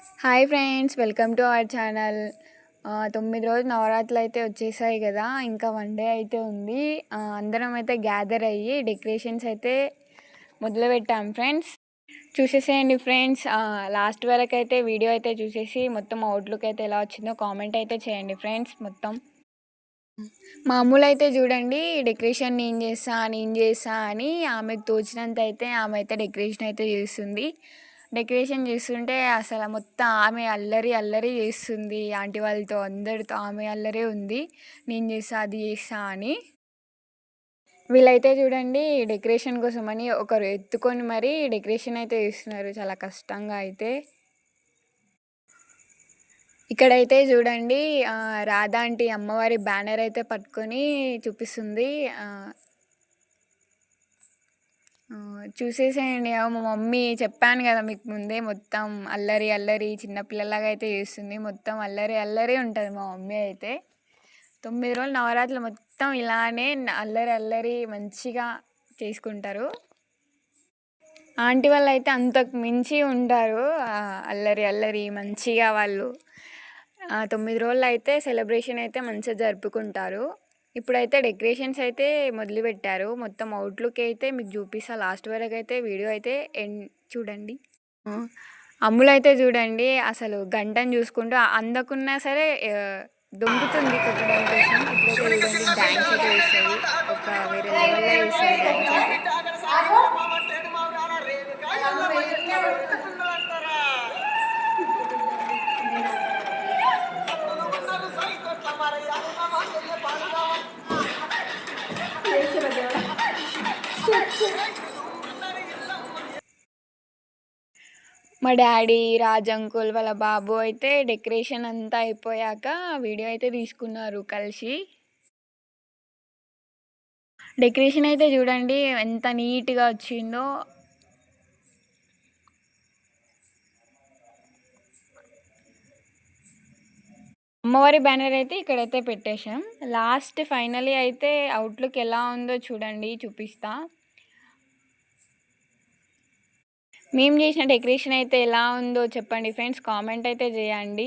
Hi friends, welcome to our channel. 9 రోజులు నవరాత్రులు అయితే వచ్చేసాయి కదా, ఇంకా 1 డే అయితే ఉంది. అందరం అయితే గ్యాదర్ అయ్యి డెకరేషన్స్ అయితే మొదలుపెట్టాం ఫ్రెండ్స్. చూసేసేయండి ఫ్రెండ్స్. లాస్ట్ వరకు అయితే వీడియో అయితే చూసేసి మొత్తం అవుట్లుక్ అయితే ఎలా వచ్చిందో కామెంట్ అయితే చేయండి ఫ్రెండ్స్. మొత్తం మామూలు అయితే చూడండి, డెకరేషన్ నేను చేస్తా అని ఆమెకు తోచినంత అయితే ఆమె అయితే డెకరేషన్ అయితే చేస్తుంది. డెకరేషన్ చేస్తుంటే అసలు మొత్తం ఆమె అల్లరి అల్లరి చేస్తుంది. ఆంటీ వాళ్ళతో అందరితో ఆమె అల్లరే ఉంది, నేను చేస్తా అది చేస్తా అని. వీళ్ళైతే చూడండి, డెకరేషన్ కోసమని ఒకరు ఎత్తుకొని మరీ డెకరేషన్ అయితే చేస్తున్నారు చాలా కష్టంగా అయితే. ఇక్కడైతే చూడండి, రాధా ఆంటీ అమ్మవారి బ్యానర్ అయితే పట్టుకొని చూపిస్తుంది. చూసేసేయండి. మా మమ్మీ చెప్పాను కదా మీకు ముందే, మొత్తం అల్లరి అల్లరి చిన్నపిల్లలాగా అయితే చేస్తుంది. మొత్తం అల్లరి అల్లరి ఉంటుంది మా మమ్మీ అయితే. 9 రోజులు నవరాత్రులు మొత్తం ఇలానే అల్లరి అల్లరి మంచిగా చేసుకుంటారు. ఆంటీ వాళ్ళు అయితే అంతకు మించి ఉంటారు. అల్లరి అల్లరి మంచిగా వాళ్ళు 9 రోజులు అయితే సెలబ్రేషన్ అయితే మంచిగా జరుపుకుంటారు. ఇప్పుడైతే డెకరేషన్స్ అయితే మొదలుపెట్టారు. మొత్తం అవుట్లుక్ అయితే మీకు చూపిస్తా, లాస్ట్ వరకు అయితే వీడియో అయితే చూడండి. అమ్ములైతే చూడండి, అసలు గంటను చూసుకుంటూ అందకున్నా సరే దొంగతుంది కొట్టడం కోసం. ఇప్పుడైతే చూడండి, డ్యాన్స్ అయితే వేస్తుంది, ఒక వేరే లెవెల్లో వేస్తుంది డ్యాన్స్ అయితే. మా డాడీ, రాజ్ అంకుల్ వాళ్ళ బాబు అయితే డెకరేషన్ అంతా అయిపోయాక వీడియో అయితే తీసుకున్నారు కలిసి. డెకరేషన్ అయితే చూడండి ఎంత నీట్గా వచ్చిందో. అమ్మవారి బ్యానర్ అయితే ఇక్కడైతే పెట్టేశాం. లాస్ట్ ఫైనలీ అయితే అవుట్లుక్ ఎలా ఉందో చూడండి, చూపిస్తా. మేము చేసిన డెకరేషన్ అయితే ఎలా ఉందో చెప్పండి ఫ్రెండ్స్, కామెంట్ అయితే చేయండి.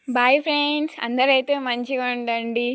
బాయ్ ఫ్రెండ్స్, అందరైతే మంచిగా ఉండండి.